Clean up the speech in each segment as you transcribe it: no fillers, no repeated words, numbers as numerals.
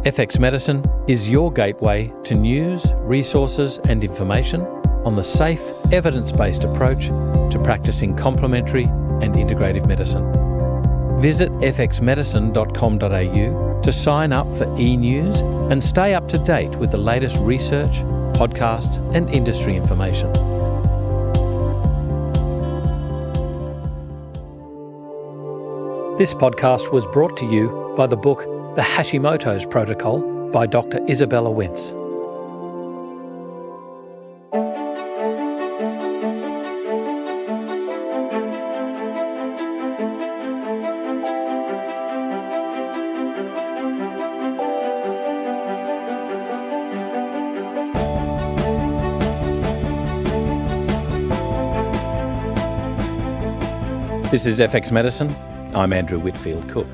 FX Medicine is your gateway to news, resources and information on the safe, evidence-based approach to practicing complementary and integrative medicine. Visit fxmedicine.com.au to sign up for e-news and stay up to date with the latest research, podcasts and industry information. This podcast was brought to you by the book The Hashimoto's Protocol by Dr. Izabella Wentz. This is FX Medicine. I'm Andrew Whitfield Cook.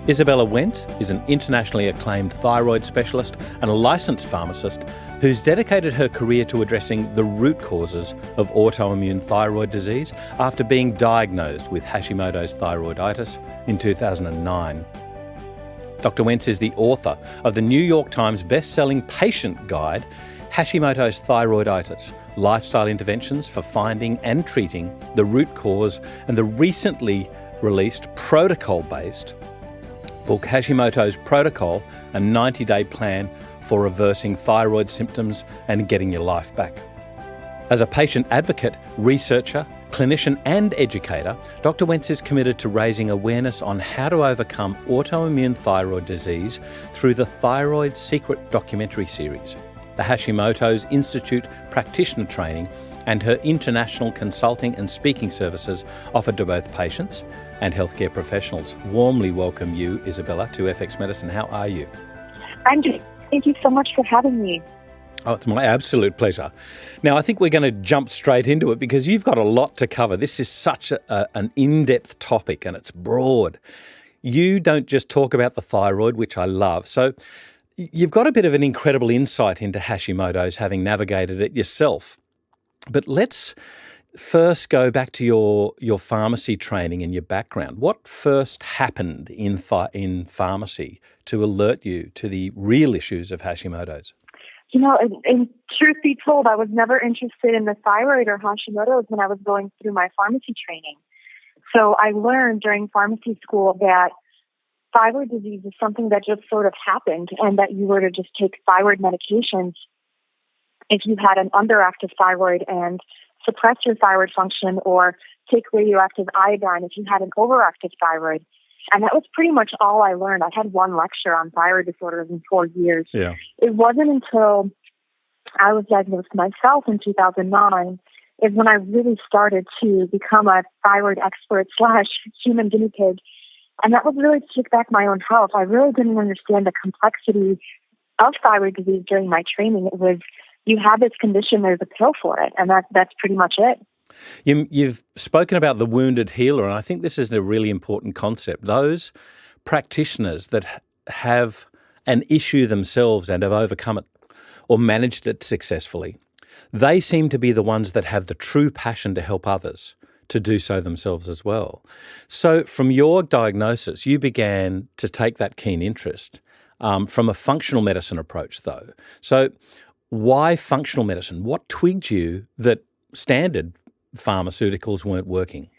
Izabella Wentz is an internationally acclaimed thyroid specialist and a licensed pharmacist who's dedicated her career to addressing the root causes of autoimmune thyroid disease after being diagnosed with Hashimoto's thyroiditis in 2009. Dr. Wentz is the author of the New York Times best-selling patient guide, Hashimoto's Thyroiditis, Lifestyle Interventions for Finding and Treating the Root Cause, and the recently released protocol-based book Hashimoto's Protocol, a 90-day plan for reversing thyroid symptoms and getting your life back. As a patient advocate, researcher, clinician and educator, Dr. Wentz is committed to raising awareness on how to overcome autoimmune thyroid disease through the Thyroid Secret documentary series, the Hashimoto's Institute practitioner training, and her international consulting and speaking services offered to both patients and healthcare professionals. Warmly welcome you, Izabella, to FX Medicine. How are you? I'm good. Thank you so much for having me. Oh, it's my absolute pleasure. Now, I think we're going to jump straight into it because you've got a lot to cover. This is such an in-depth topic and it's broad. You don't just talk about the thyroid, which I love. So you've got a bit of an incredible insight into Hashimoto's, having navigated it yourself. But let's first go back to your pharmacy training and your background. What first happened in pharmacy to alert you to the real issues of Hashimoto's? You know, and truth be told, I was never interested in the thyroid or Hashimoto's when I was going through my pharmacy training. So I learned during pharmacy school that thyroid disease is something that just sort of happened, and that you were to just take thyroid medications if you had an underactive thyroid and suppress your thyroid function, or take radioactive iodine if you had an overactive thyroid. And that was pretty much all I learned. I had one lecture on thyroid disorders in 4 years. Yeah. It wasn't until I was diagnosed myself in 2009 is when I really started to become a thyroid expert / human guinea pig. And that was really to take back my own health. I really didn't understand the complexity of thyroid disease during my training. It was, you have this condition, there's a pill for it, and that's pretty much it. You've spoken about the wounded healer, and I think this is a really important concept. Those practitioners that have an issue themselves and have overcome it or managed it successfully, they seem to be the ones that have the true passion to help others to do so themselves as well. So from your diagnosis, you began to take that keen interest from a functional medicine approach, though. So why functional medicine? What twigged you that standard pharmaceuticals weren't working?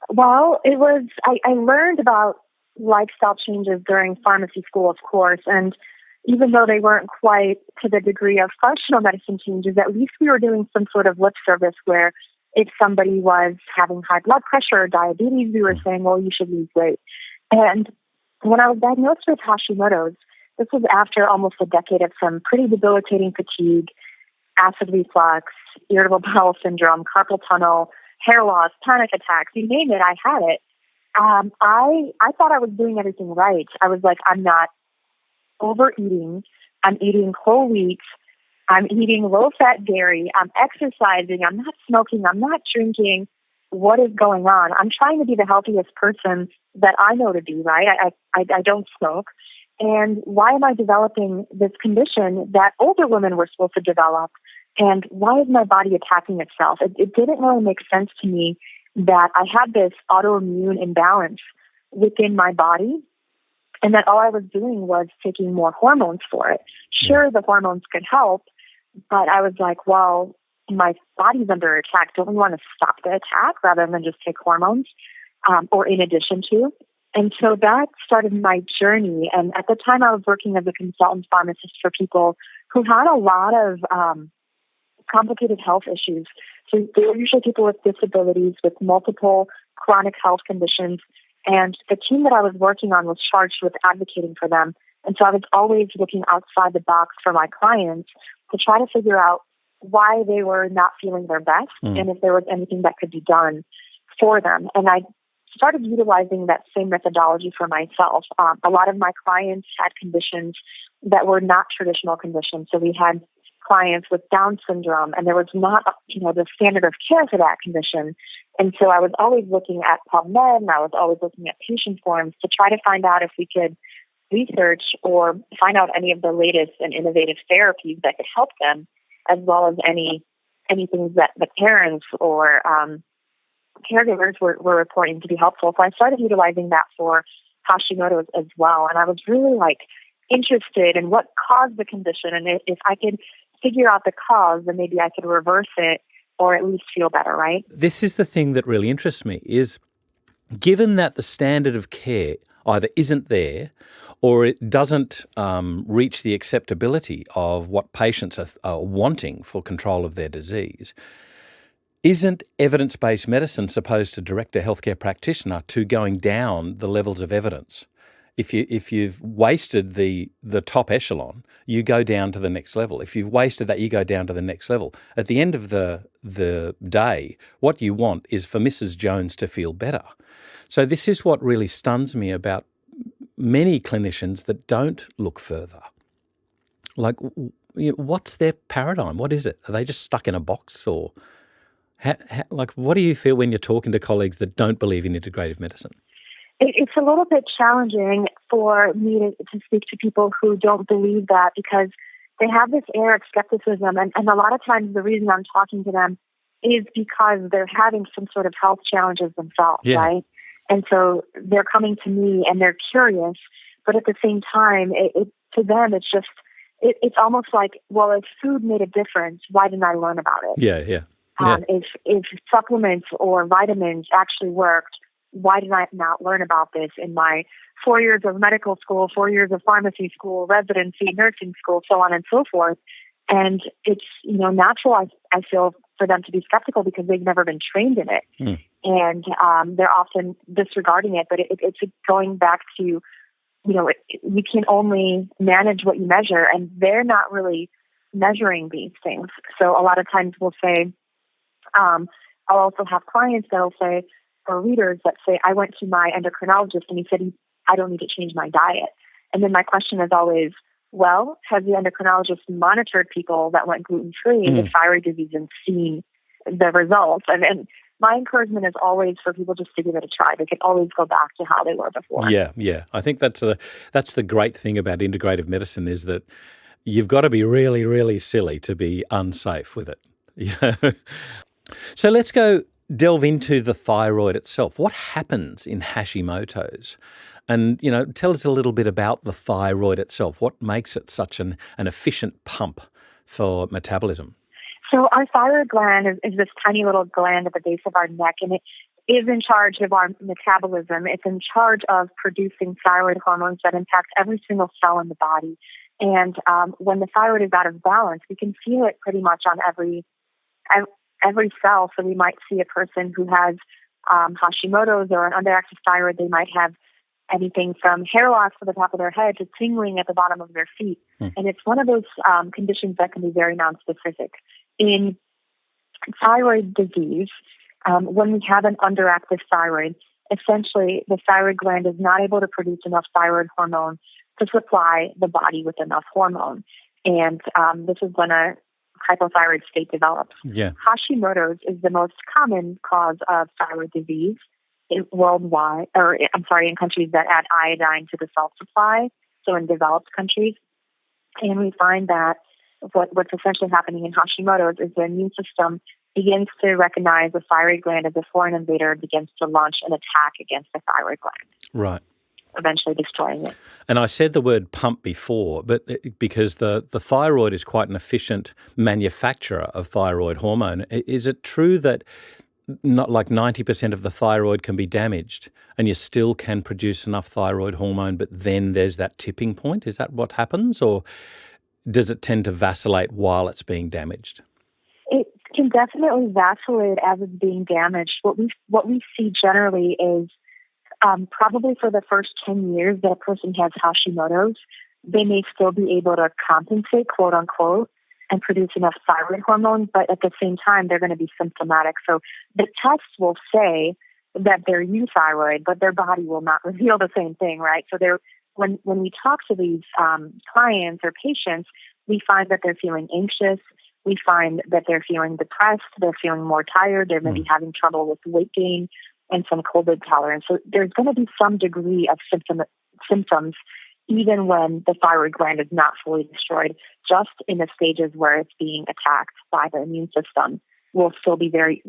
Well, it was, I learned about lifestyle changes during pharmacy school, of course, and even though they weren't quite to the degree of functional medicine changes, at least we were doing some sort of lip service where if somebody was having high blood pressure or diabetes, we were saying, well, you should lose weight. And when I was diagnosed with Hashimoto's, this was after almost a decade of some pretty debilitating fatigue, acid reflux, irritable bowel syndrome, carpal tunnel, hair loss, panic attacks, you name it, I had it. I thought I was doing everything right. I was like, I'm not overeating. I'm eating whole wheat. I'm eating low-fat dairy. I'm exercising. I'm not smoking. I'm not drinking. What is going on? I'm trying to be the healthiest person that I know to be, right? I don't smoke. And why am I developing this condition that older women were supposed to develop? And why is my body attacking itself? It didn't really make sense to me that I had this autoimmune imbalance within my body and that all I was doing was taking more hormones for it. Sure, the hormones could help, but I was like, well, my body's under attack. Don't we want to stop the attack rather than just take hormones, or in addition to? And so that started my journey. And at the time, I was working as a consultant pharmacist for people who had a lot of complicated health issues. So they were usually people with disabilities, with multiple chronic health conditions. And the team that I was working on was charged with advocating for them. And so I was always looking outside the box for my clients to try to figure out why they were not feeling their best and if there was anything that could be done for them. And I started utilizing that same methodology for myself. A lot of my clients had conditions that were not traditional conditions. So we had clients with Down syndrome, and there was not, the standard of care for that condition. And so I was always looking at PubMed, and I was always looking at patient forums to try to find out if we could research or find out any of the latest and innovative therapies that could help them, as well as anything that the parents or caregivers were reporting to be helpful. So I started utilizing that for Hashimoto's as well. And I was really interested in what caused the condition. And if I could figure out the cause, then maybe I could reverse it or at least feel better, right? This is the thing that really interests me is, given that the standard of care either isn't there or it doesn't reach the acceptability of what patients are wanting for control of their disease, isn't evidence-based medicine supposed to direct a healthcare practitioner to going down the levels of evidence? If you've wasted the top echelon, you go down to the next level. If you've wasted that, you go down to the next level. At the end of the day, what you want is for Mrs. Jones to feel better. So this is what really stuns me about many clinicians that don't look further. What's their paradigm? What is it? Are they just stuck in a box? Or what do you feel when you're talking to colleagues that don't believe in integrative medicine? It's a little bit challenging for me to speak to people who don't believe that, because they have this air of skepticism. And a lot of times the reason I'm talking to them is because they're having some sort of health challenges themselves, right? And so they're coming to me and they're curious, but at the same time, to them, it's almost like, well, if food made a difference, why didn't I learn about it? Yeah. If supplements or vitamins actually worked, why did I not learn about this in my 4 years of medical school, 4 years of pharmacy school, residency, nursing school, so on and so forth? And it's, natural, I feel, for them to be skeptical because they've never been trained in it. And they're often disregarding it. But it's going back to, you can only manage what you measure, and they're not really measuring these things. So a lot of times we'll say, I'll also have clients that will say, or readers that say, I went to my endocrinologist and he said, I don't need to change my diet. And then my question is always, well, has the endocrinologist monitored people that went gluten-free with thyroid disease and seen the results? And my encouragement is always for people just to give it a try. They can always go back to how they were before. Yeah. I think that's the great thing about integrative medicine, is that you've got to be really, really silly to be unsafe with it. So let's delve into the thyroid itself. What happens in Hashimoto's? And, tell us a little bit about the thyroid itself. What makes it such an efficient pump for metabolism? So our thyroid gland is this tiny little gland at the base of our neck, and it is in charge of our metabolism. It's in charge of producing thyroid hormones that impact every single cell in the body. And when the thyroid is out of balance, we can feel it pretty much on every cell. So we might see a person who has Hashimoto's or an underactive thyroid. They might have anything from hair loss to the top of their head to tingling at the bottom of their feet. And it's one of those conditions that can be very nonspecific. In thyroid disease, when we have an underactive thyroid, essentially the thyroid gland is not able to produce enough thyroid hormone to supply the body with enough hormone. And this is when a hypothyroid state develops. Hashimoto's is the most common cause of thyroid disease in countries that add iodine to the salt supply, so in developed countries. And we find that what's essentially happening in Hashimoto's is the immune system begins to recognize the thyroid gland as a foreign invader, begins to launch an attack against the thyroid gland. Right. eventually destroying it. And I said the word pump before, but because the thyroid is quite an efficient manufacturer of thyroid hormone, is it true that not like 90% of the thyroid can be damaged and you still can produce enough thyroid hormone, but then there's that tipping point? Is that what happens, or does it tend to vacillate while it's being damaged? It can definitely vacillate as it's being damaged. What we see generally is probably for the first 10 years that a person has Hashimoto's, they may still be able to compensate, quote unquote, and produce enough thyroid hormone, but at the same time, they're going to be symptomatic. So the tests will say that they're euthyroid, but their body will not reveal the same thing, right? So when we talk to these clients or patients, we find that they're feeling anxious. We find that they're feeling depressed. They're feeling more tired. They're maybe having trouble with weight gain and some cold intolerance. So there's going to be some degree of symptoms even when the thyroid gland is not fully destroyed. Just in the stages where it's being attacked by the immune system, we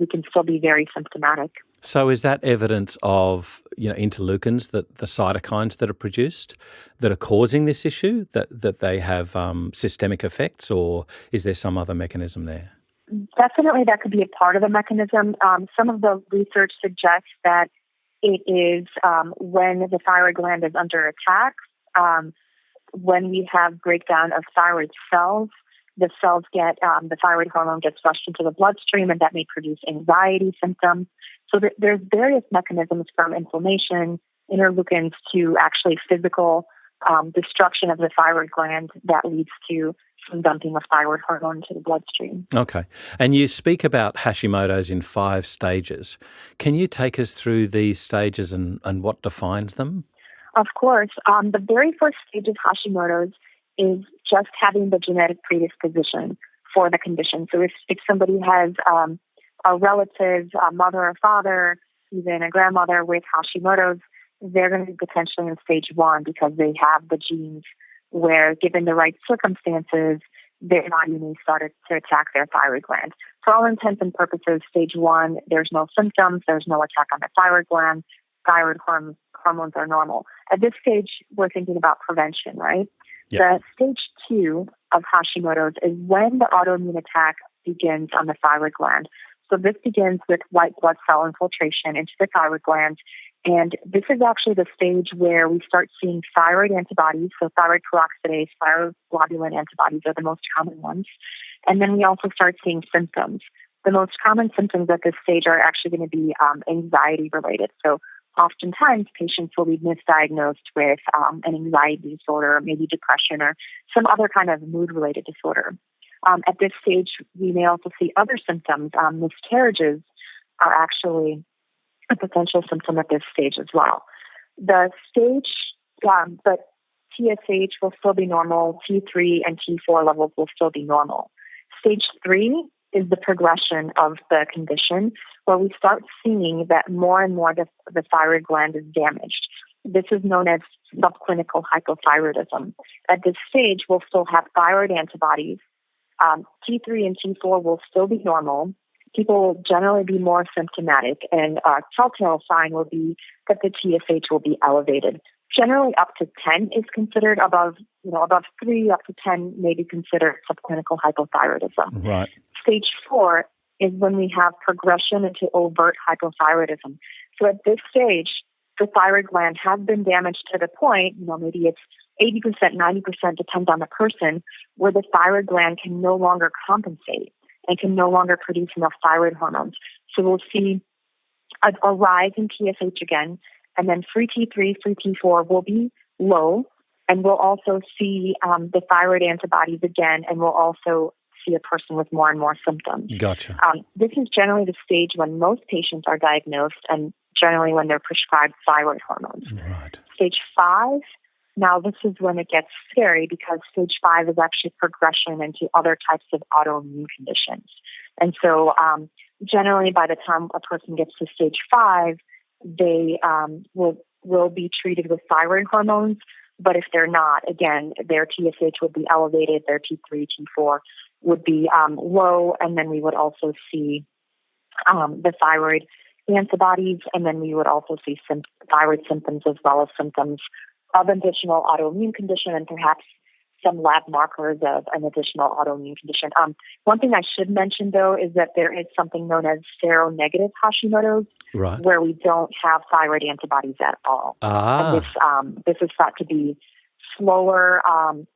can still be very symptomatic. So is that evidence of, interleukins, the cytokines that are produced that are causing this issue, that they have systemic effects, or is there some other mechanism there? Definitely that could be a part of the mechanism. Some of the research suggests that it is when the thyroid gland is under attack, when we have breakdown of thyroid cells, the cells get, the thyroid hormone gets rushed into the bloodstream, and that may produce anxiety symptoms. So there's various mechanisms from inflammation, interleukins, to actually physical destruction of the thyroid gland that leads to some dumping of thyroid hormone into the bloodstream. Okay. And you speak about Hashimoto's in 5 stages. Can you take us through these stages and what defines them? Of course. The very first stage of Hashimoto's is just having the genetic predisposition for the condition. So if somebody has a relative, a mother or father, even a grandmother with Hashimoto's, they're going to be potentially in stage 1 because they have the genes where, given the right circumstances, their body may start to attack their thyroid gland. For all intents and purposes, stage 1, there's no symptoms, there's no attack on the thyroid gland, thyroid hormones are normal. At this stage, we're thinking about prevention, right? Yep. The stage 2 of Hashimoto's is when the autoimmune attack begins on the thyroid gland. So this begins with white blood cell infiltration into the thyroid gland. And this is actually the stage where we start seeing thyroid antibodies. So thyroid peroxidase, thyroglobulin antibodies are the most common ones. And then we also start seeing symptoms. The most common symptoms at this stage are actually going to be anxiety related. So oftentimes patients will be misdiagnosed with an anxiety disorder, maybe depression, or some other kind of mood-related disorder. At this stage, we may also see other symptoms. Miscarriages are actually a potential symptom at this stage as well. The stage, but TSH will still be normal, T3 and T4 levels will still be normal. Stage 3 is the progression of the condition, where we start seeing that more and more the thyroid gland is damaged. This is known as subclinical hypothyroidism. At this stage, we'll still have thyroid antibodies. T3 and T4 will still be normal. People will generally be more symptomatic, and a telltale sign will be that the TSH will be elevated. Generally, up to 10 is considered above 3, up to 10 may be considered subclinical hypothyroidism. Right. Stage 4 is when we have progression into overt hypothyroidism. So at this stage, the thyroid gland has been damaged to the point, maybe it's 80%, 90%, depends on the person, where the thyroid gland can no longer compensate and can no longer produce enough thyroid hormones. So we'll see a rise in TSH again, and then free T3, free T4 will be low, and we'll also see the thyroid antibodies again, and we'll also see a person with more and more symptoms. Gotcha. This is generally the stage when most patients are diagnosed, and generally when they're prescribed thyroid hormones. Right. Stage 5, now this is when it gets scary, because stage 5 is actually progression into other types of autoimmune conditions. And so generally by the time a person gets to stage 5, they will be treated with thyroid hormones. But if they're not, again, their TSH would be elevated, their T3, T4 would be low, and then we would also see the thyroid antibodies, and then we would also see thyroid symptoms as well as symptoms of additional autoimmune condition and perhaps some lab markers of an additional autoimmune condition. One thing I should mention, though, is that there is something known as seronegative Hashimoto's, Right. where we don't have thyroid antibodies at all. Ah. And this is thought to be slower,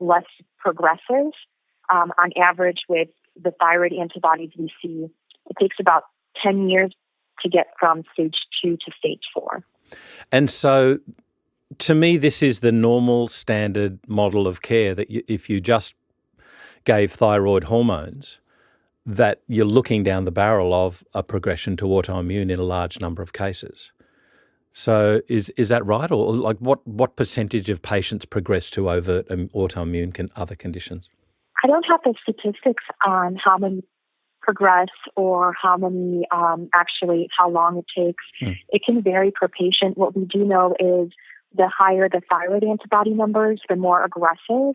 less progressive. On average, with the thyroid antibodies we see, it takes about 10 years to get from stage 2 to stage 4. And so, to me, this is the normal standard model of care, that if you just gave thyroid hormones, that you're looking down the barrel of a progression to autoimmune in a large number of cases. So is that right? Or like what percentage of patients progress to overt autoimmune other conditions? I don't have the statistics on how many progress or how many how long it takes. It can vary per patient. What we do know is the higher the thyroid antibody numbers, the more aggressive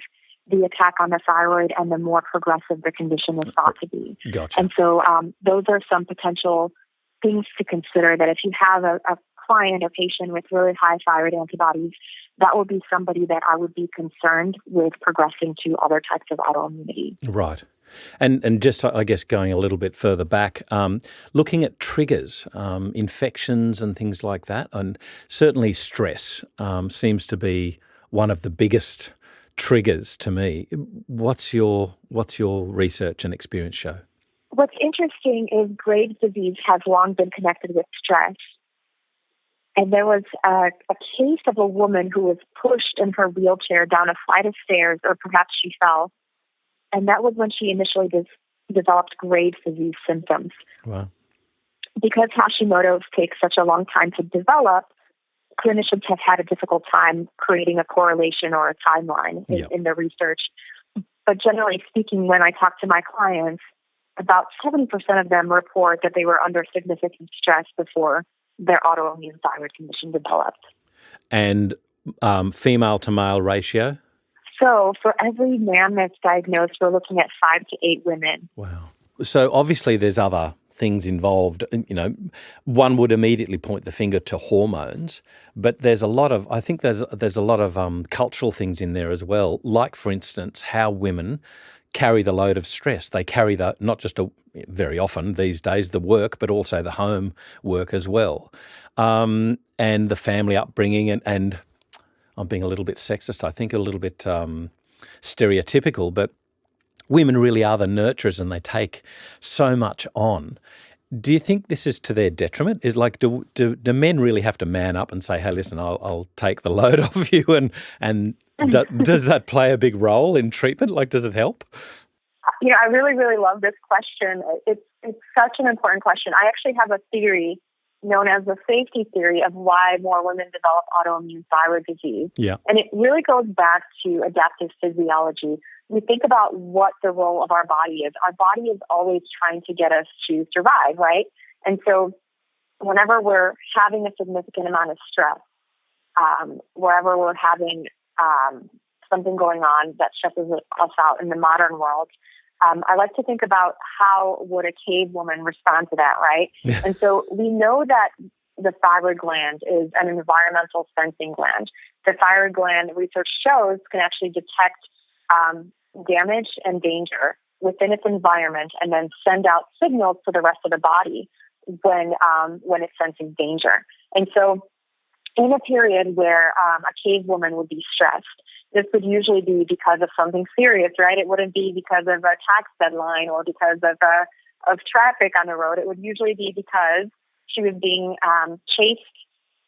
the attack on the thyroid and the more progressive the condition is thought to be. Gotcha. And so those are some potential things to consider, that if you have a client, a patient with really high thyroid antibodies, that would be somebody that I would be concerned with progressing to other types of autoimmunity. Right. And just, I guess, going a little bit further back, looking at triggers, infections and things like that, and certainly stress seems to be one of the biggest triggers to me. What's your research and experience show? What's interesting is Graves' disease has long been connected with stress. And there was a case of a woman who was pushed in her wheelchair down a flight of stairs, or perhaps she fell. And that was when she initially developed Graves' disease symptoms. Wow. Because Hashimoto's takes such a long time to develop, clinicians have had a difficult time creating a correlation or a timeline in the research. But generally speaking, when I talk to my clients, about 70% of them report that they were under significant stress before their autoimmune thyroid condition developed. And female to male ratio? So for every man that's diagnosed, we're looking at 5 to 8 women. Wow. So obviously there's other things involved. You know, one would immediately point the finger to hormones, but there's a lot of, I think there's a lot of cultural things in there as well. Like, for instance, how women carry the load of stress. They carry not just very often these days the work, but also the home work as well, and the family upbringing. And I'm being a little bit sexist, I think, a little bit stereotypical, but women really are the nurturers and they take so much on. Do you think this is to their detriment? Is like, do men really have to man up and say, "Hey, listen, I'll take the load off you," and does that play a big role in treatment? Like, does it help? You know, I really, really love this question. It's such an important question. I actually have a theory known as the safety theory of why more women develop autoimmune thyroid disease. Yeah. And it really goes back to adaptive physiology. We think about what the role of our body is. Our body is always trying to get us to survive, right? And so whenever we're having a significant amount of stress, wherever we're having something going on that stresses us out in the modern world, I like to think about how would a cave woman respond to that, right? Yeah. And so we know that the thyroid gland is an environmental sensing gland. The thyroid gland, research shows, can actually detect damage and danger within its environment and then send out signals to the rest of the body when it's sensing danger. And so in a period where a cave woman would be stressed, this would usually be because of something serious, right? It wouldn't be because of a tax deadline or because of traffic on the road. It would usually be because she was being chased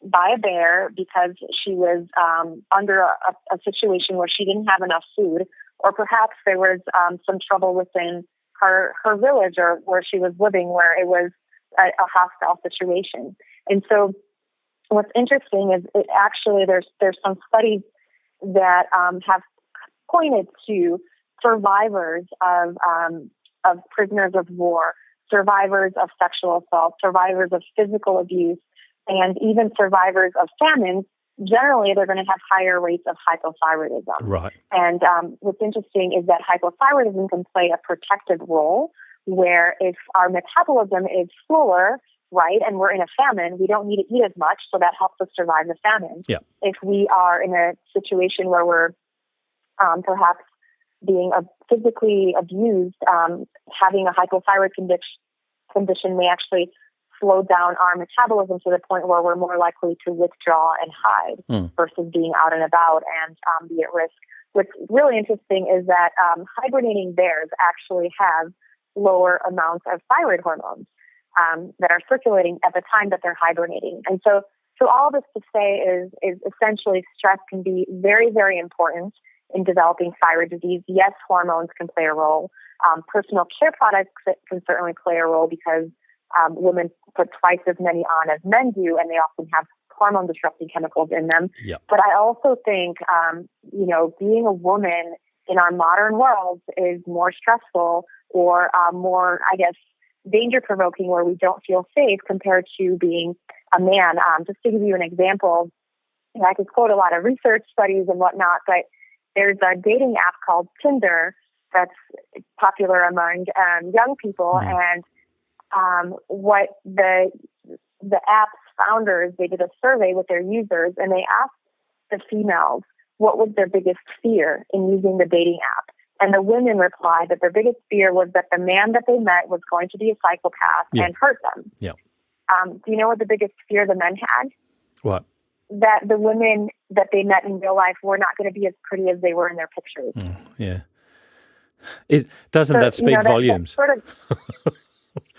by a bear, because she was under a situation where she didn't have enough food, or perhaps there was some trouble within her village or where she was living, where it was a hostile situation. And so what's interesting is it actually there's some studies that have pointed to survivors of prisoners of war, survivors of sexual assault, survivors of physical abuse, and even survivors of famines. Generally, they're going to have higher rates of hypothyroidism. Right. And what's interesting is that hypothyroidism can play a protective role, where if our metabolism is slower, right, and we're in a famine, we don't need to eat as much, so that helps us survive the famine. Yeah. If we are in a situation where we're perhaps being physically abused, having a hypothyroid condition may actually slow down our metabolism to the point where we're more likely to withdraw and hide versus being out and about and be at risk. What's really interesting is that hibernating bears actually have lower amounts of thyroid hormones that are circulating at the time that they're hibernating. And so all this to say is essentially stress can be very, very important in developing thyroid disease. Yes, hormones can play a role. Personal care products can certainly play a role because women put twice as many on as men do, and they often have hormone-disrupting chemicals in them. Yep. But I also think, being a woman in our modern world is more stressful or more, I guess, danger-provoking, where we don't feel safe compared to being a man. Just to give you an example, I could quote a lot of research studies and whatnot, but there's a dating app called Tinder that's popular among young people, and what the app's founders, they did a survey with their users, and they asked the females what was their biggest fear in using the dating app. And the women replied that their biggest fear was that the man that they met was going to be a psychopath and hurt them. Yeah. Do you know what the biggest fear the men had? What? That the women that they met in real life were not going to be as pretty as they were in their pictures. Yeah. Doesn't that speak volumes?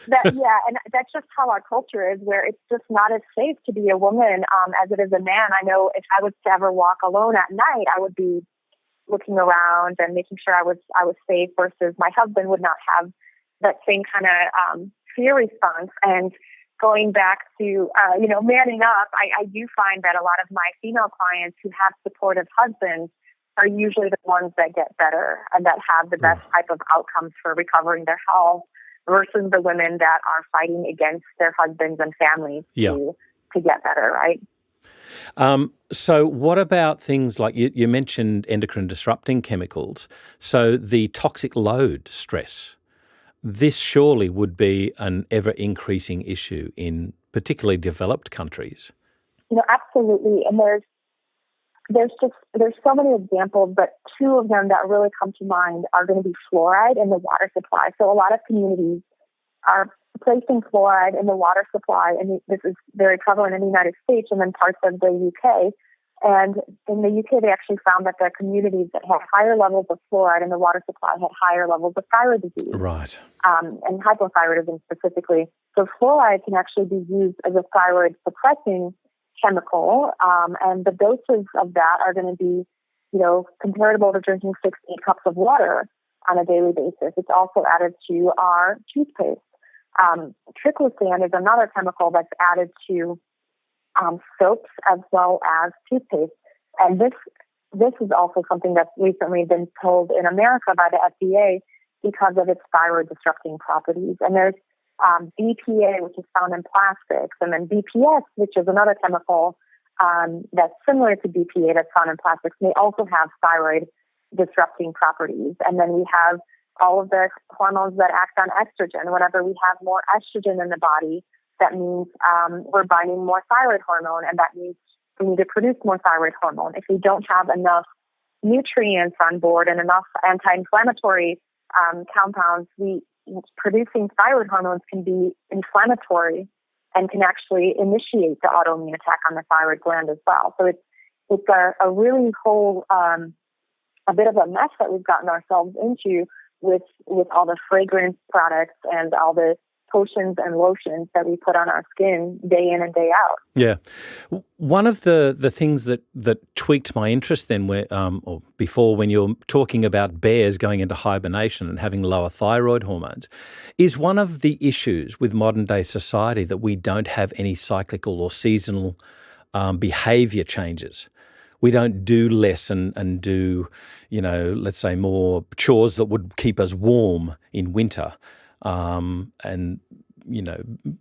And that's just how our culture is, where it's just not as safe to be a woman as it is a man. I know if I was to ever walk alone at night, I would be looking around and making sure I was safe, versus my husband would not have that same kind of fear response. And going back to, manning up, I do find that a lot of my female clients who have supportive husbands are usually the ones that get better and that have the best type of outcomes for recovering their health, versus the women that are fighting against their husbands and families to get better, right? So what about things like, you mentioned endocrine disrupting chemicals, so the toxic load stress, this surely would be an ever-increasing issue in particularly developed countries. Absolutely. And there's so many examples, but two of them that really come to mind are going to be fluoride in the water supply. So a lot of communities are placing fluoride in the water supply, and this is very prevalent in the United States and then parts of the UK. And in the UK, they actually found that the communities that had higher levels of fluoride in the water supply had higher levels of thyroid disease. Right. And hypothyroidism specifically. So fluoride can actually be used as a thyroid suppressing chemical, and the doses of that are going to be, comparable to drinking 6 to 8 cups of water on a daily basis. It's also added to our toothpaste. Triclosan is another chemical that's added to soaps as well as toothpaste, and this is also something that's recently been pulled in America by the FDA because of its thyroid disrupting properties. And there's BPA, which is found in plastics, and then BPS, which is another chemical that's similar to BPA that's found in plastics, may also have thyroid disrupting properties. And then we have all of the hormones that act on estrogen. Whenever we have more estrogen in the body, that means we're binding more thyroid hormone, and that means we need to produce more thyroid hormone. If we don't have enough nutrients on board and enough anti-inflammatory compounds, producing thyroid hormones can be inflammatory and can actually initiate the autoimmune attack on the thyroid gland as well. So it's a really whole, a bit of a mess that we've gotten ourselves into with all the fragrance products and all the potions and lotions that we put on our skin day in and day out. Yeah. One of the things that tweaked my interest then, or before, when you're talking about bears going into hibernation and having lower thyroid hormones, is one of the issues with modern day society that we don't have any cyclical or seasonal behaviour changes. We don't do less and do, let's say more chores that would keep us warm in winter. And,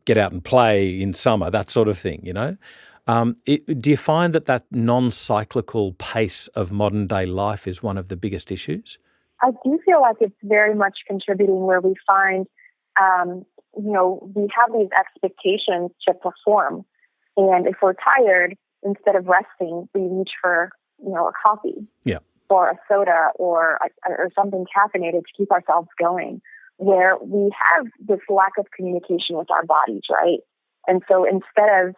get out and play in summer, that sort of thing, Do you find that non-cyclical pace of modern day life is one of the biggest issues? I do feel like it's very much contributing, where we find we have these expectations to perform. And if we're tired, instead of resting, we reach for, a coffee Yeah. or a soda or something caffeinated to keep ourselves going, where we have this lack of communication with our bodies, right? And so instead of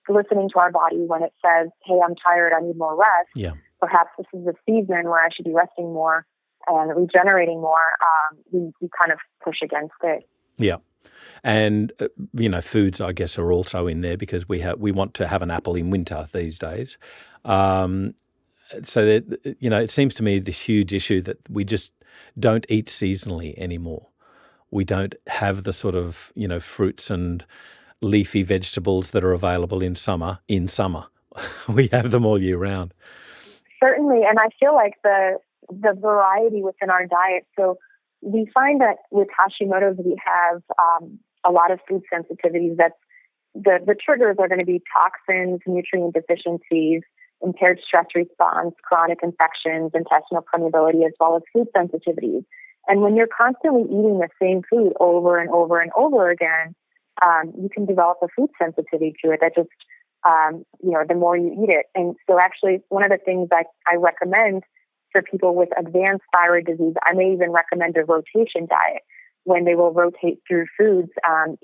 listening to our body when it says, hey, I'm tired, I need more rest, Yeah. perhaps this is a season where I should be resting more and regenerating more, we kind of push against it. Yeah. And, foods, I guess, are also in there because we want to have an apple in winter these days. So that, it seems to me this huge issue that we just don't eat seasonally anymore. We don't have the sort of, fruits and leafy vegetables that are available in summer. We have them all year round. Certainly, and I feel like the variety within our diet. So we find that with Hashimoto's, we have a lot of food sensitivities. That's the triggers are going to be toxins, nutrient deficiencies, impaired stress response, chronic infections, intestinal permeability, as well as food sensitivities. And when you're constantly eating the same food over and over and over again, you can develop a food sensitivity to it that just, the more you eat it. And so actually one of the things I recommend for people with advanced thyroid disease, I may even recommend a rotation diet when they will rotate through foods,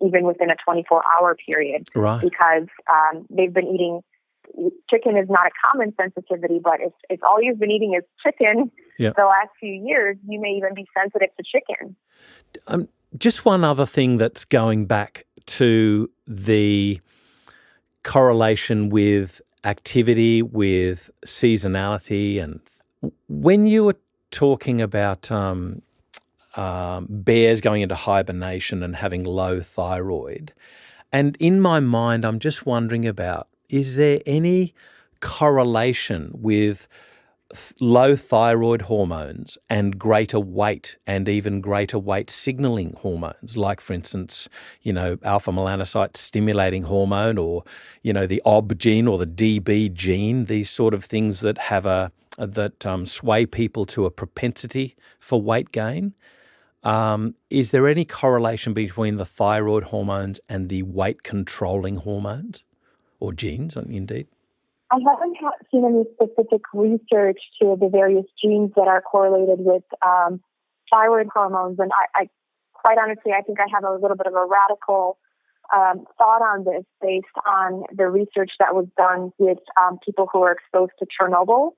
even within a 24-hour period. Right. Because they've been eating, chicken is not a common sensitivity, but if all you've been eating is chicken the last few years, you may even be sensitive to chicken. Just one other thing that's going back to the correlation with activity, with seasonality, and when you were talking about bears going into hibernation and having low thyroid, and in my mind, I'm just wondering about, is there any correlation with low thyroid hormones and greater weight and even greater weight signaling hormones, like, for instance, alpha melanocyte stimulating hormone or, the OB gene or the DB gene, these sort of things that have sway people to a propensity for weight gain? Is there any correlation between the thyroid hormones and the weight controlling hormones or genes, indeed? I haven't seen any specific research to the various genes that are correlated with thyroid hormones. And I quite honestly, I think I have a little bit of a radical thought on this based on the research that was done with people who were exposed to Chernobyl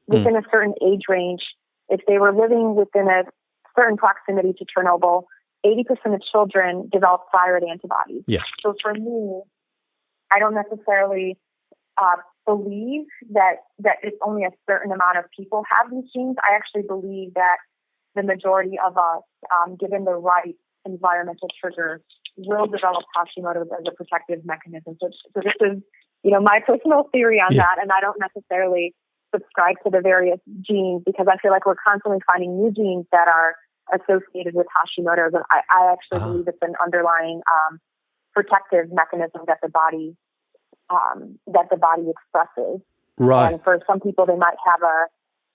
within a certain age range. If they were living within a certain proximity to Chernobyl, 80% of children developed thyroid antibodies. Yeah. So for me, I don't necessarily believe that it's only a certain amount of people have these genes. I actually believe that the majority of us, given the right environmental triggers, will develop Hashimoto's as a protective mechanism. So this is, my personal theory on that, and I don't necessarily subscribe to the various genes because I feel like we're constantly finding new genes that are associated with Hashimoto's, and I actually believe it's an underlying protective mechanism that the body expresses. Right. And for some people, they might have a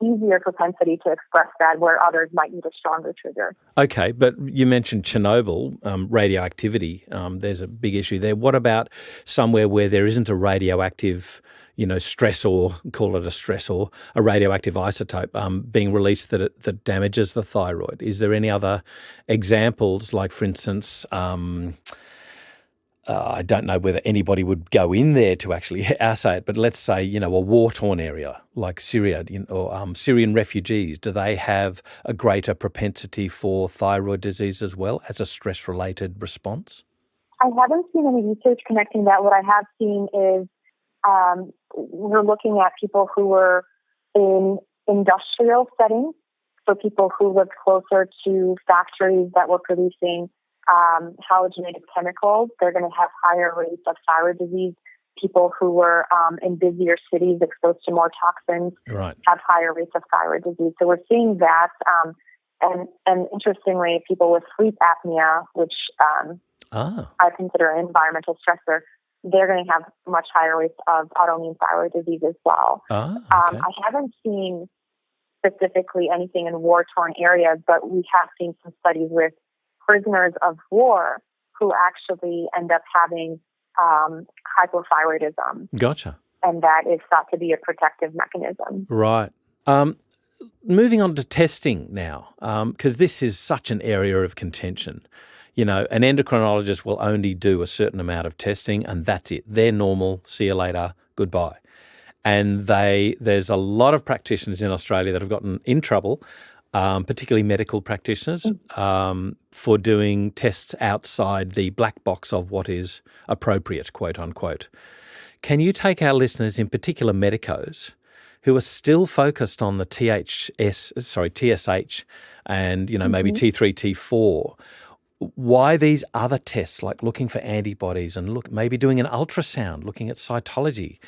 easier propensity to express that, where others might need a stronger trigger. Okay, but you mentioned Chernobyl, radioactivity. There's a big issue there. What about somewhere where there isn't a radioactive, stressor, call it a stressor, a radioactive isotope being released that damages the thyroid? Is there any other examples, like, for instance, I don't know whether anybody would go in there to actually assay it, but let's say, a war-torn area like Syria or Syrian refugees, do they have a greater propensity for thyroid disease as well as a stress-related response? I haven't seen any research connecting that. What I have seen is we're looking at people who were in industrial settings, so people who lived closer to factories that were producing halogenated chemicals. They're going to have higher rates of thyroid disease. People who were in busier cities exposed to more toxins have higher rates of thyroid disease. So we're seeing that. And interestingly, people with sleep apnea, which I consider an environmental stressor, they're going to have much higher rates of autoimmune thyroid disease as well. I haven't seen specifically anything in war-torn areas, but we have seen some studies with prisoners of war who actually end up having hypothyroidism. Gotcha. And that is thought to be a protective mechanism. Right. Moving on to testing now, because this is such an area of contention. You know, an endocrinologist will only do a certain amount of testing and that's it. They're normal. See you later. Goodbye. And there's a lot of practitioners in Australia that have gotten in trouble, particularly medical practitioners, for doing tests outside the black box of what is appropriate, quote unquote. Can you take our listeners, in particular medicos, who are still focused on the TSH and, you know, maybe T3, T4, why these other tests, like looking for antibodies and maybe doing an ultrasound, looking at cytology,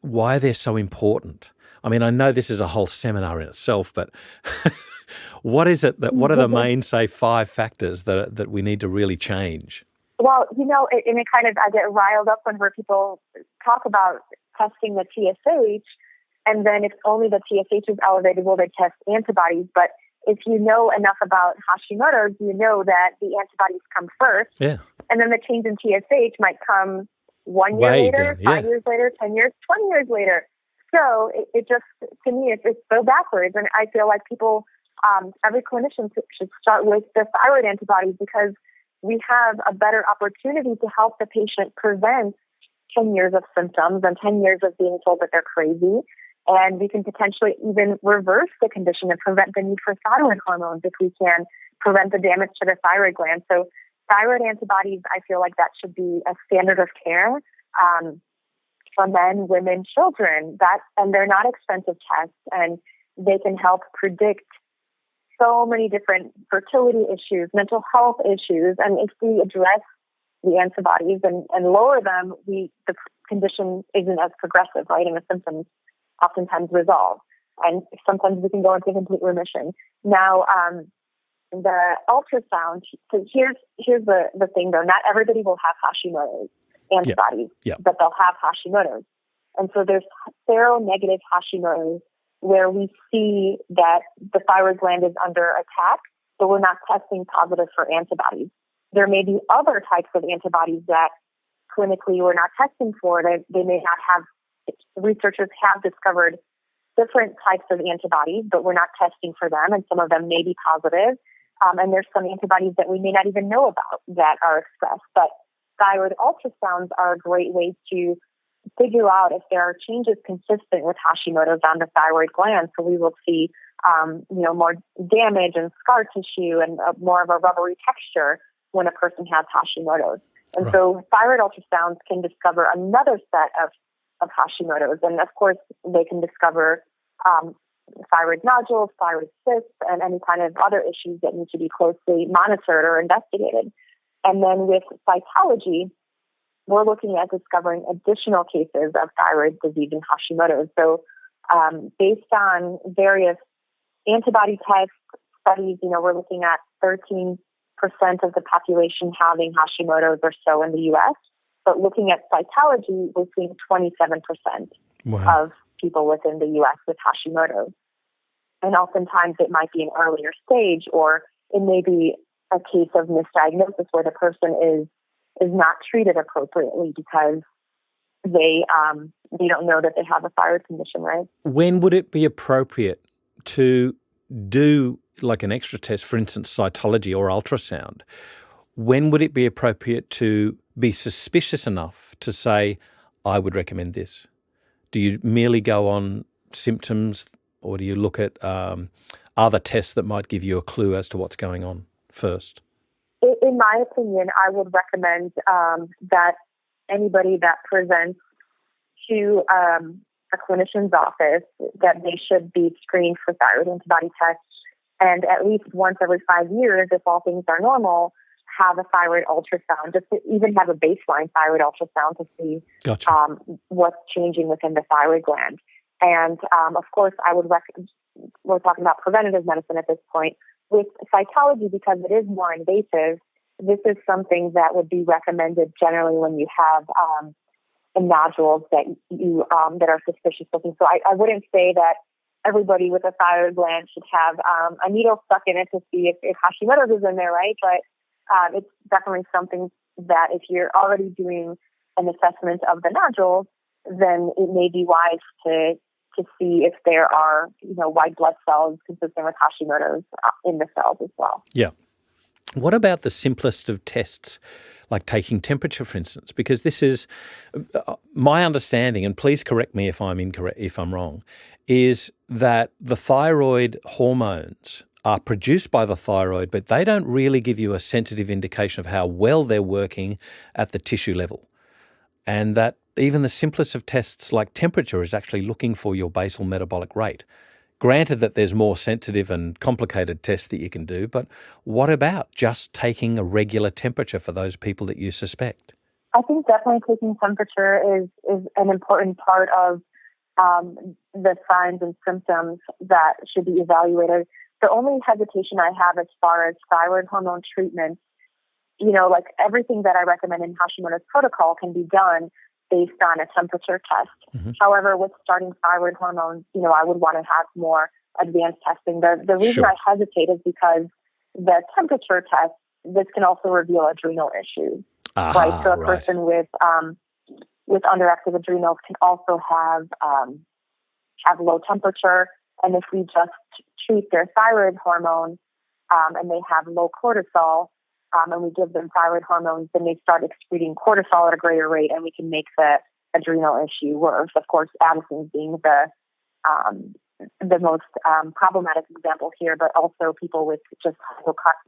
why they're so important? I mean, I know this is a whole seminar in itself, but what is it what are the main, say, 5 factors that we need to really change? Well, you know, I get riled up whenever people talk about testing the TSH, and then if only the TSH is elevated, will they test antibodies? But if you know enough about Hashimoto's, you know that the antibodies come first. Yeah. And then the change in TSH might come 1 year later, 5 years later, 10 years, 20 years later. So it just, to me, it's so backwards. And I feel like people, every clinician should start with the thyroid antibodies, because we have a better opportunity to help the patient prevent 10 years of symptoms and 10 years of being told that they're crazy. And we can potentially even reverse the condition and prevent the need for thyroid hormones if we can prevent the damage to the thyroid gland. So thyroid antibodies, I feel like that should be a standard of care for men, women, children. And they're not expensive tests, and they can help predict so many different fertility issues, mental health issues. And if we address the antibodies and lower them, the condition isn't as progressive, right? And the symptoms oftentimes resolve. And sometimes we can go into complete remission. Now, the ultrasound, so here's the thing though, not everybody will have Hashimoto's antibodies, but they'll have Hashimoto's. And so there's seronegative Hashimoto's, where we see that the thyroid gland is under attack, but we're not testing positive for antibodies. There may be other types of antibodies that clinically we're not testing for. They may not have, researchers have discovered different types of antibodies, but we're not testing for them, and some of them may be positive. And there's some antibodies that we may not even know about that are expressed. But thyroid ultrasounds are a great way to figure out if there are changes consistent with Hashimoto's on the thyroid gland. So we will see, more damage and scar tissue and more of a rubbery texture when a person has Hashimoto's. And so thyroid ultrasounds can discover another set of Hashimoto's. And of course, they can discover thyroid nodules, thyroid cysts, and any kind of other issues that need to be closely monitored or investigated. And then with cytology, we're looking at discovering additional cases of thyroid disease in Hashimoto's. So based on various antibody test studies, we're looking at 13% of the population having Hashimoto's or so in the U.S., but looking at cytology, we're seeing 27% of people within the U.S. with Hashimoto's. And oftentimes it might be an earlier stage, or it may be a case of misdiagnosis where the person is not treated appropriately because they don't know that they have a thyroid condition, right? When would it be appropriate to do like an extra test, for instance, cytology or ultrasound? When would it be appropriate to be suspicious enough to say, I would recommend this? Do you merely go on symptoms, or do you look at other tests that might give you a clue as to what's going on first? In my opinion, I would recommend that anybody that presents to a clinician's office, that they should be screened for thyroid antibody tests, and at least once every 5 years, if all things are normal, have a thyroid ultrasound, just to even have a baseline thyroid ultrasound to see what's changing within the thyroid gland. And of course, I would recommend, we're talking about preventative medicine at this point. With cytology, because it is more invasive, this is something that would be recommended generally when you have nodules that you that are suspicious looking. So I wouldn't say that everybody with a thyroid gland should have a needle stuck in it to see if Hashimoto's is in there, right? But it's definitely something that if you're already doing an assessment of the nodules, then it may be wise to see if there are, white blood cells consistent with Hashimoto's in the cells as well. Yeah. What about the simplest of tests, like taking temperature, for instance? Because this is my understanding, and please correct me if I'm incorrect, if I'm wrong, is that the thyroid hormones are produced by the thyroid, but they don't really give you a sensitive indication of how well they're working at the tissue level. And that even the simplest of tests like temperature is actually looking for your basal metabolic rate. Granted that there's more sensitive and complicated tests that you can do, but what about just taking a regular temperature for those people that you suspect? I think definitely taking temperature is an important part of the signs and symptoms that should be evaluated. The only hesitation I have as far as thyroid hormone treatment, like everything that I recommend in Hashimoto's protocol can be done based on a temperature test. Mm-hmm. However, with starting thyroid hormones, I would want to have more advanced testing. The reason I hesitate is because the temperature test, this can also reveal adrenal issues, right? So a person with underactive adrenals can also have low temperature, and if we just treat their thyroid hormone and they have low cortisol, and we give them thyroid hormones, then they start excreting cortisol at a greater rate, and we can make the adrenal issue worse. Of course, Addison's being the most problematic example here, but also people with just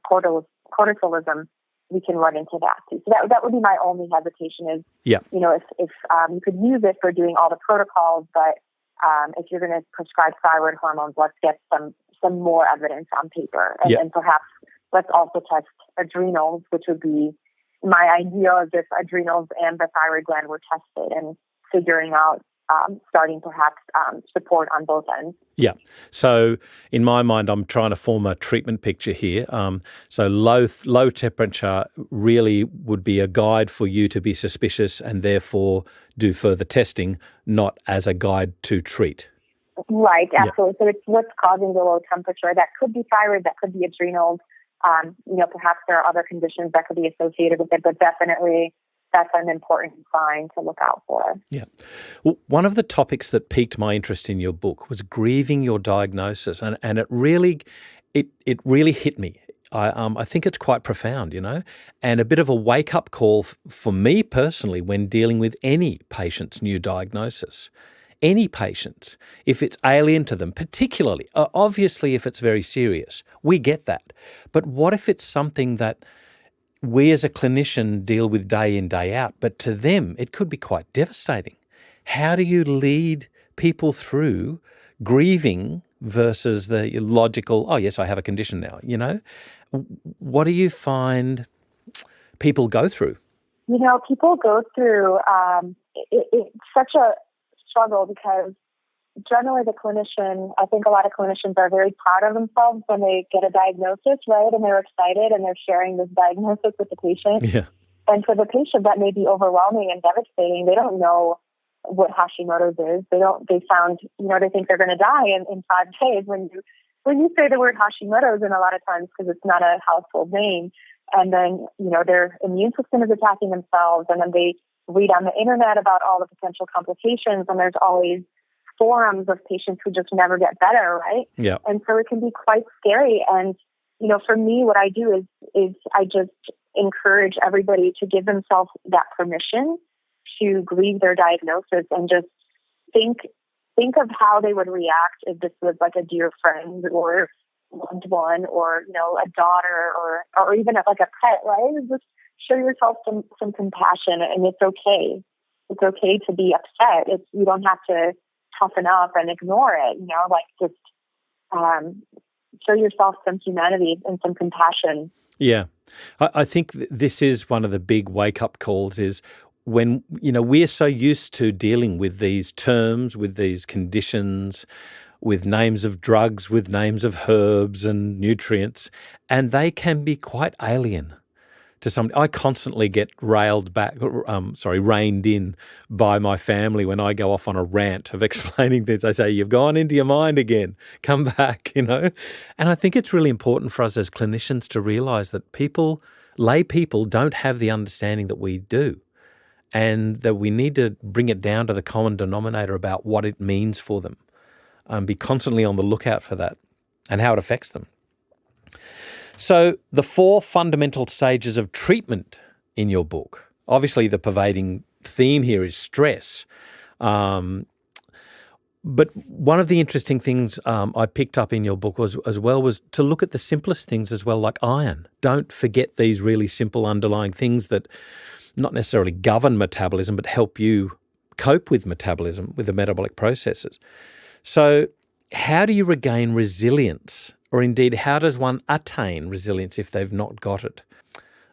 cortisolism, we can run into that too. So that would be my only hesitation is, if you could use it for doing all the protocols, but if you're going to prescribe thyroid hormones, let's get some more evidence on paper, and perhaps let's also test adrenals, which would be my ideal is if adrenals and the thyroid gland were tested and figuring out starting perhaps support on both ends. Yeah. So in my mind, I'm trying to form a treatment picture here. So low temperature really would be a guide for you to be suspicious and therefore do further testing, not as a guide to treat. Right, absolutely. So it's what's causing the low temperature. That could be thyroid, that could be adrenals. Perhaps there are other conditions that could be associated with it, but definitely that's an important sign to look out for. Yeah. Well, one of the topics that piqued my interest in your book was grieving your diagnosis, and it really hit me. I think it's quite profound, and a bit of a wake-up call for me personally when dealing with any patient's new diagnosis. Any patients, if it's alien to them, particularly, obviously if it's very serious, we get that. But what if it's something that we as a clinician deal with day in, day out, but to them it could be quite devastating? How do you lead people through grieving versus the logical, oh yes, I have a condition now, What do you find people go through? People go through, it's such a struggle because generally I think a lot of clinicians are very proud of themselves when they get a diagnosis, right? And they're excited and they're sharing this diagnosis with the patient. Yeah. And for the patient, that may be overwhelming and devastating. They don't know what Hashimoto's is. They think they're going to die in 5 days when you say the word Hashimoto's, and a lot of times because it's not a household name. And then, their immune system is attacking themselves, and then they read on the internet about all the potential complications, and there's always forums of patients who just never get better, right? Yeah. And so it can be quite scary. And, for me, what I do is I just encourage everybody to give themselves that permission to grieve their diagnosis and just think of how they would react if this was like a dear friend or loved one or, a daughter or even like a pet, right? Just show yourself some compassion, and it's okay. It's okay to be upset. You don't have to toughen up and ignore it, just show yourself some humanity and some compassion. Yeah. I think this is one of the big wake-up calls is when, we're so used to dealing with these terms, with these conditions, with names of drugs, with names of herbs and nutrients, and they can be quite alien to somebody. I constantly get reined in by my family when I go off on a rant of explaining things. I say, you've gone into your mind again, come back, And I think it's really important for us as clinicians to realise that people lay people don't have the understanding that we do, and that we need to bring it down to the common denominator about what it means for them. Be constantly on the lookout for that and how it affects them. So the 4 fundamental stages of treatment in your book, obviously the pervading theme here is stress. But one of the interesting things I picked up in your book was to look at the simplest things as well, like iron. Don't forget these really simple underlying things that not necessarily govern metabolism, but help you cope with metabolism, with the metabolic processes. So how do you regain resilience? Or indeed, how does one attain resilience if they've not got it?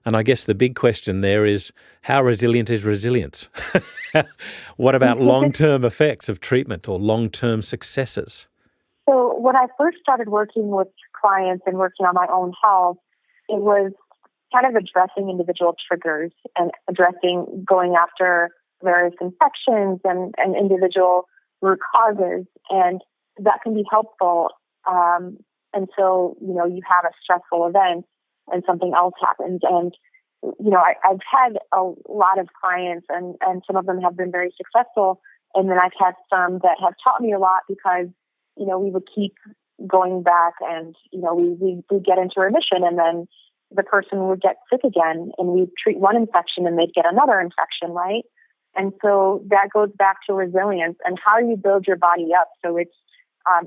And I guess the big question there is, how resilient is resilience? What about long-term effects of treatment or long-term successes? So when I first started working with clients and working on my own health, it was kind of addressing individual triggers and addressing going after various infections and individual root causes. And that can be helpful until, you have a stressful event and something else happens. And, I've had a lot of clients and some of them have been very successful. And then I've had some that have taught me a lot because, we would keep going back and, we get into remission and then the person would get sick again and we'd treat one infection and they'd get another infection, right? And so that goes back to resilience and how you build your body up. So it's,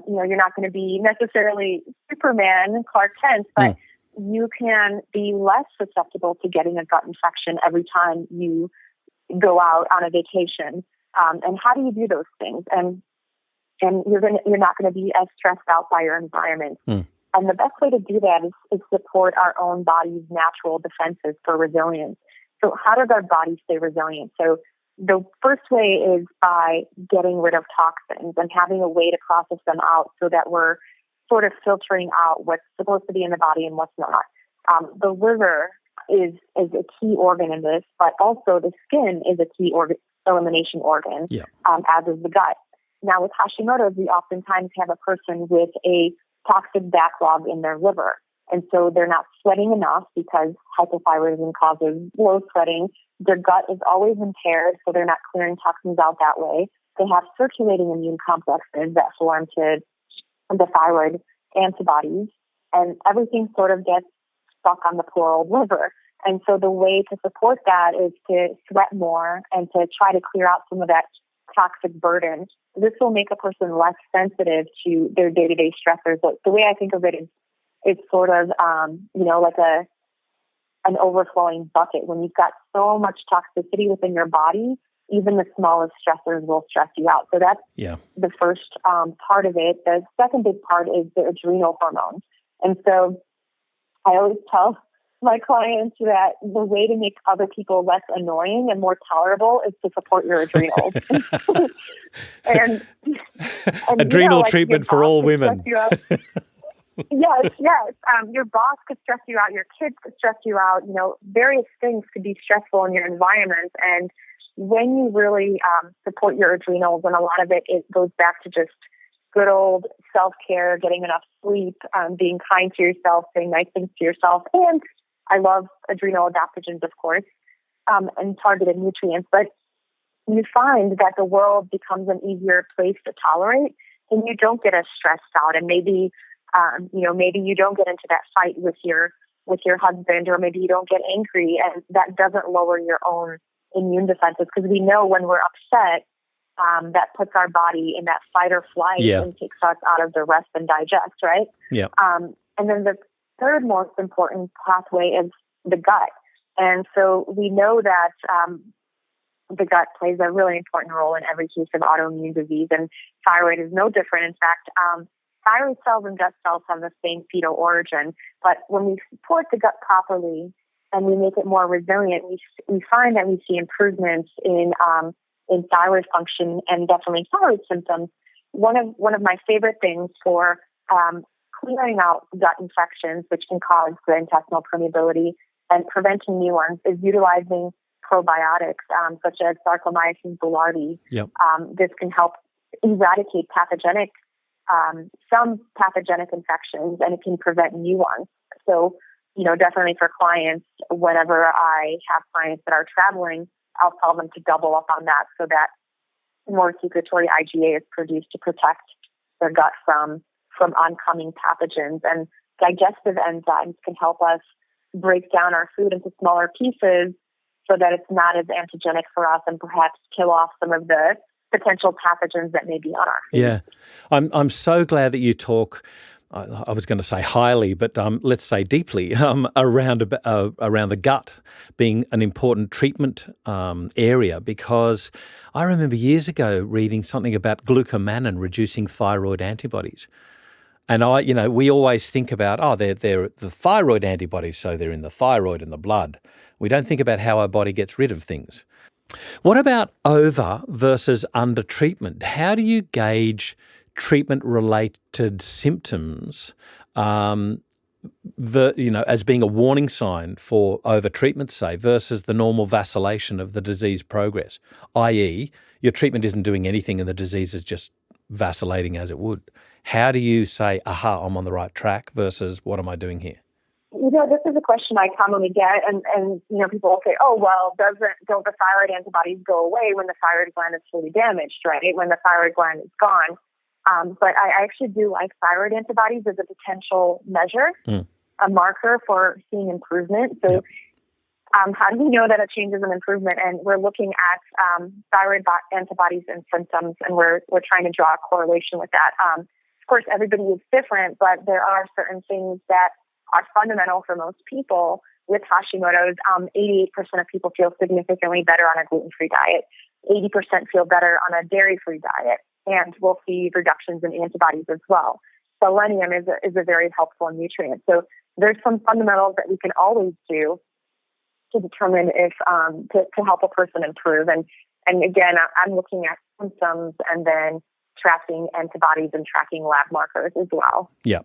you're not going to be necessarily Superman, Clark Kent, but you can be less susceptible to getting a gut infection every time you go out on a vacation. And how do you do those things? And you're not going to be as stressed out by your environment. And the best way to do that is support our own body's natural defenses for resilience. So how does our body stay resilient? So the first way is by getting rid of toxins and having a way to process them out so that we're sort of filtering out what's supposed to be in the body and what's not. The liver is a key organ in this, but also the skin is a key elimination organ, as is the gut. Now with Hashimoto's, we oftentimes have a person with a toxic backlog in their liver. And so they're not sweating enough because hypothyroidism causes low sweating. Their gut is always impaired, so they're not clearing toxins out that way. They have circulating immune complexes that form to the thyroid antibodies, and everything sort of gets stuck on the poor old liver. And so the way to support that is to sweat more and to try to clear out some of that toxic burden. This will make a person less sensitive to their day-to-day stressors. But the way I think of it is it's sort of, like an overflowing bucket. When you've got so much toxicity within your body, even the smallest stressors will stress you out. So that's the first part of it. The second big part is the adrenal hormones. And so I always tell my clients that the way to make other people less annoying and more tolerable is to support your adrenals. and adrenal treatment for all women. Yes. Your boss could stress you out. Your kids could stress you out. Various things could be stressful in your environment. And when you really support your adrenals, and a lot of it goes back to just good old self-care, getting enough sleep, being kind to yourself, saying nice things to yourself. And I love adrenal adaptogens, of course, and targeted nutrients. But you find that the world becomes an easier place to tolerate, and you don't get as stressed out. And maybe you don't get into that fight with your husband, or maybe you don't get angry, and that doesn't lower your own immune defenses, because we know when we're upset, that puts our body in that fight or flight and takes us out of the rest and digest, right? And then the third most important pathway is the gut. And so we know that the gut plays a really important role in every case of autoimmune disease, and thyroid is no different. In fact, thyroid cells and gut cells have the same fetal origin, but when we support the gut properly and we make it more resilient, we find that we see improvements in thyroid function and definitely thyroid symptoms. One of my favorite things for clearing out gut infections, which can cause the intestinal permeability, and preventing new ones, is utilizing probiotics such as Saccharomyces boulardii. This can help eradicate some pathogenic infections, and it can prevent new ones. So, definitely for clients, whenever I have clients that are traveling, I'll tell them to double up on that so that more secretory IgA is produced to protect their gut from oncoming pathogens. And digestive enzymes can help us break down our food into smaller pieces so that it's not as antigenic for us and perhaps kill off some of the potential pathogens that may be on our food. Yeah. I'm so glad that you talk, I was going to say highly, but let's say deeply, around the gut being an important treatment area, because I remember years ago reading something about glucomannan reducing thyroid antibodies. And we always think about, they're the thyroid antibodies, so they're in the thyroid and the blood. We don't think about how our body gets rid of things. What about over versus under treatment? How do you gauge treatment-related symptoms, as being a warning sign for over-treatment, say, versus the normal vacillation of the disease progress, i.e., your treatment isn't doing anything and the disease is just vacillating as it would? How do you say, aha, I'm on the right track versus what am I doing here? This is a question I commonly get, and people will say, oh, well, don't the thyroid antibodies go away when the thyroid gland is fully damaged, right? When the thyroid gland is gone. But I actually do like thyroid antibodies as a potential measure, a marker for seeing improvement. So how do we know that a change is an improvement? And we're looking at thyroid antibodies and symptoms, and we're trying to draw a correlation with that. Of course, everybody is different, but there are certain things that are fundamental for most people. With Hashimoto's, 88% of people feel significantly better on a gluten-free diet. 80% feel better on a dairy-free diet, and we'll see reductions in antibodies as well. Selenium is a very helpful nutrient. So there's some fundamentals that we can always do to determine if to help a person improve. And again, I'm looking at symptoms and then tracking antibodies and tracking lab markers as well. Yeah.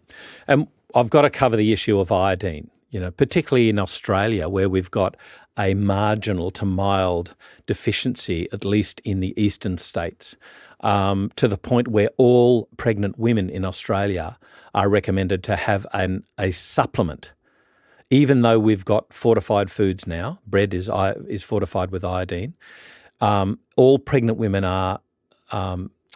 And I've got to cover the issue of iodine, particularly in Australia, where we've got a marginal to mild deficiency, at least in the eastern states, to the point where all pregnant women in Australia are recommended to have a supplement. Even though we've got fortified foods now, bread is fortified with iodine, all pregnant women are,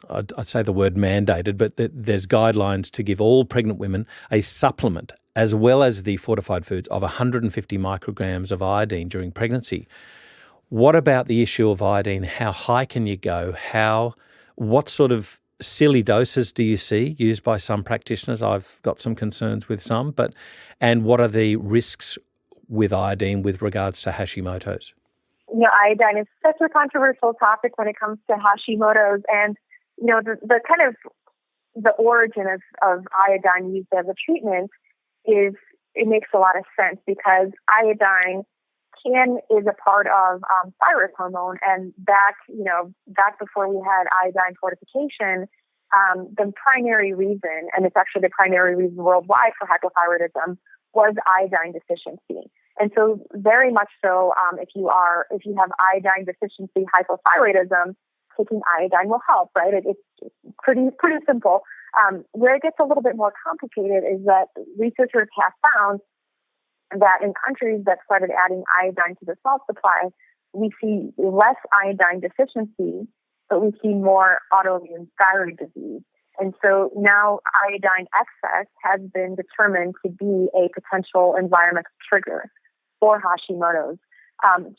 I'd say the word mandated, but there's guidelines to give all pregnant women a supplement as well as the fortified foods of 150 micrograms of iodine during pregnancy. What about the issue of iodine? How high can you go? What sort of silly doses do you see used by some practitioners? I've got some concerns with some, and what are the risks with iodine with regards to Hashimoto's? Iodine is such a controversial topic when it comes to Hashimoto's, and the kind of the origin of iodine used as a treatment it makes a lot of sense because iodine is a part of thyroid hormone, and back before we had iodine fortification, the primary reason, and it's actually the primary reason worldwide for hypothyroidism, was iodine deficiency. And so, very much so, if you have iodine deficiency hypothyroidism, taking iodine will help, right? It's pretty simple. Where it gets a little bit more complicated is that researchers have found that in countries that started adding iodine to the salt supply, we see less iodine deficiency, but we see more autoimmune thyroid disease. And so now iodine excess has been determined to be a potential environmental trigger for Hashimoto's.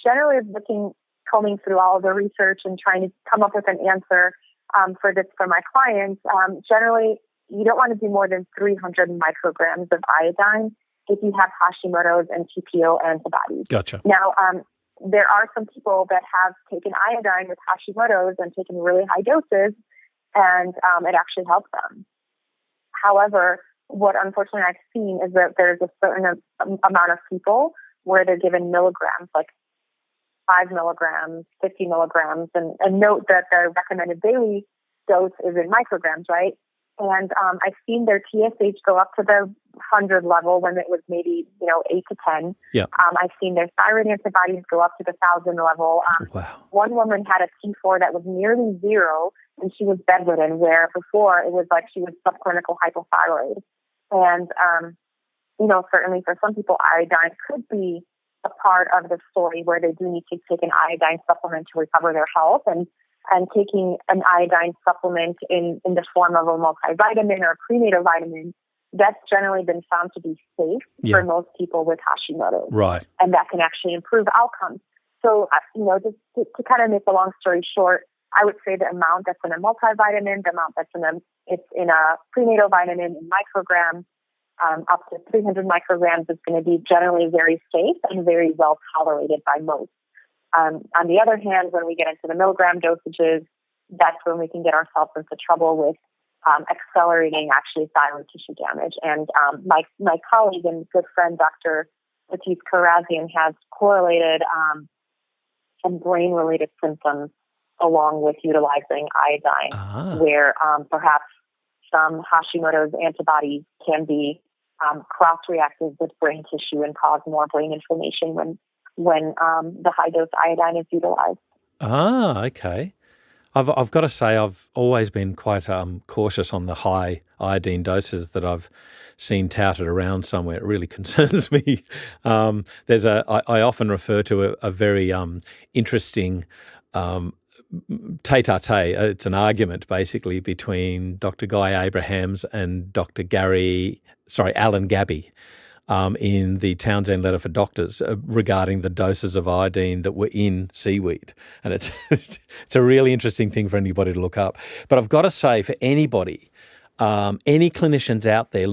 Generally, combing through all of the research and trying to come up with an answer for this for my clients, generally, you don't want to do more than 300 micrograms of iodine if you have Hashimoto's and TPO antibodies. Gotcha. Now, there are some people that have taken iodine with Hashimoto's and taken really high doses, and it actually helps them. However, what unfortunately I've seen is that there's a certain amount of people where they're given milligrams, like 5 milligrams, 50 milligrams, and note that the recommended daily dose is in micrograms, right? And I've seen their TSH go up to the 100 level when it was maybe 8 to 10. Yeah. I've seen their thyroid antibodies go up to the 1,000 level. Wow. One woman had a T4 that was nearly 0, and she was bedridden, where before it was like she was subclinical hypothyroid. And certainly for some people, iodine could be a part of the story where they do need to take an iodine supplement to recover their health. And taking an iodine supplement in the form of a multivitamin or a prenatal vitamin, that's generally been found to be safe for most people with Hashimoto. Right. And that can actually improve outcomes. So, just to kind of make a long story short, I would say the amount that's in a multivitamin, the amount that's in a prenatal vitamin in micrograms, up to 300 micrograms is going to be generally very safe and very well tolerated by most. On the other hand, when we get into the milligram dosages, that's when we can get ourselves into trouble with accelerating actually thyroid tissue damage. And my colleague and good friend, Dr. Karazian, has correlated some brain-related symptoms along with utilizing iodine, where perhaps some Hashimoto's antibodies can be cross-reactive with brain tissue and cause more brain inflammation when the high-dose iodine is utilized. Okay. I've got to say I've always been quite cautious on the high iodine doses that I've seen touted around somewhere. It really concerns me. I often refer to a very interesting tete-a-tete. It's an argument basically between Dr. Guy Abrahams and Dr. Alan Gabby in the Townsend Letter for Doctors regarding the doses of iodine that were in seaweed. And it's it's a really interesting thing for anybody to look up. But I've got to say, for anybody, any clinicians out there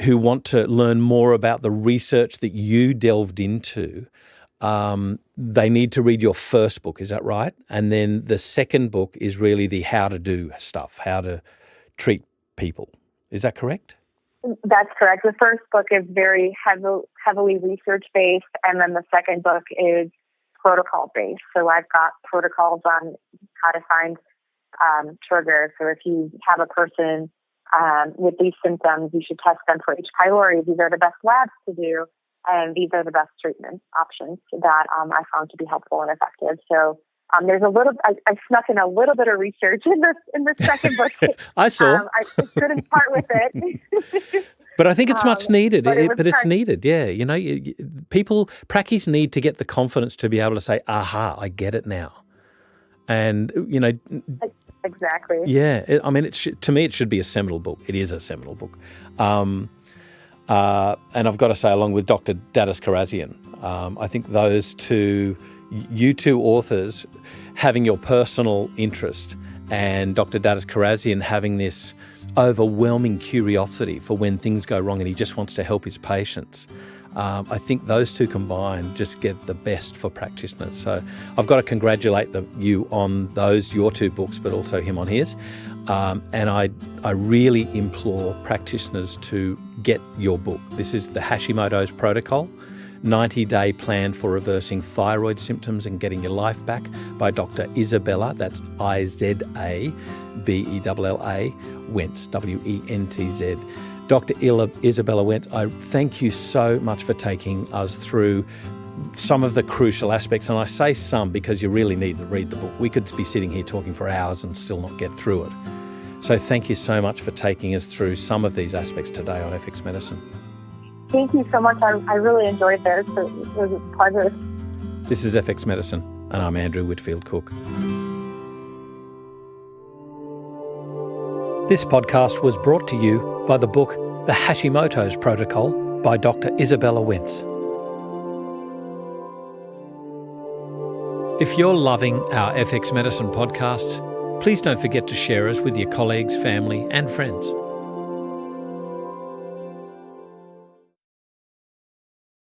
who want to learn more about the research that you delved into, they need to read your first book, is that right? And then the second book is really the how to do stuff, how to treat people. Is that correct? That's correct. The first book is very heavily research-based, and then the second book is protocol-based. So I've got protocols on how to find triggers. So if you have a person with these symptoms, you should test them for H. pylori. These are the best labs to do, and these are the best treatment options that I found to be helpful and effective. So there's I snuck in a little bit of research in this second book. I saw. I just couldn't part with it. But I think it's much needed. But it's needed, yeah. Prackies need to get the confidence to be able to say, aha, I get it now. And, Exactly. Yeah. To me, it should be a seminal book. It is a seminal book. And I've got to say, along with Dr. Dadis Karazian, I think those two, you two authors, having your personal interest and Dr. Dadis Karazian having this overwhelming curiosity for when things go wrong and he just wants to help his patients. I think those two combined just get the best for practitioners. So I've got to congratulate you on your two books, but also him on his. And I really implore practitioners to get your book. This is the Hashimoto's Protocol, 90-Day Plan for Reversing Thyroid Symptoms and Getting Your Life Back by Dr. Izabella, that's Izabella, Wentz, Wentz. Dr. Izabella Wentz, I thank you so much for taking us through some of the crucial aspects. And I say some because you really need to read the book. We could be sitting here talking for hours and still not get through it. So thank you so much for taking us through some of these aspects today on FX Medicine. Thank you so much. I really enjoyed this. It was a pleasure. This is FX Medicine, and I'm Andrew Whitfield Cook. This podcast was brought to you by the book The Hashimoto's Protocol by Dr. Izabella Wentz. If you're loving our FX Medicine podcasts, please don't forget to share us with your colleagues, family and friends.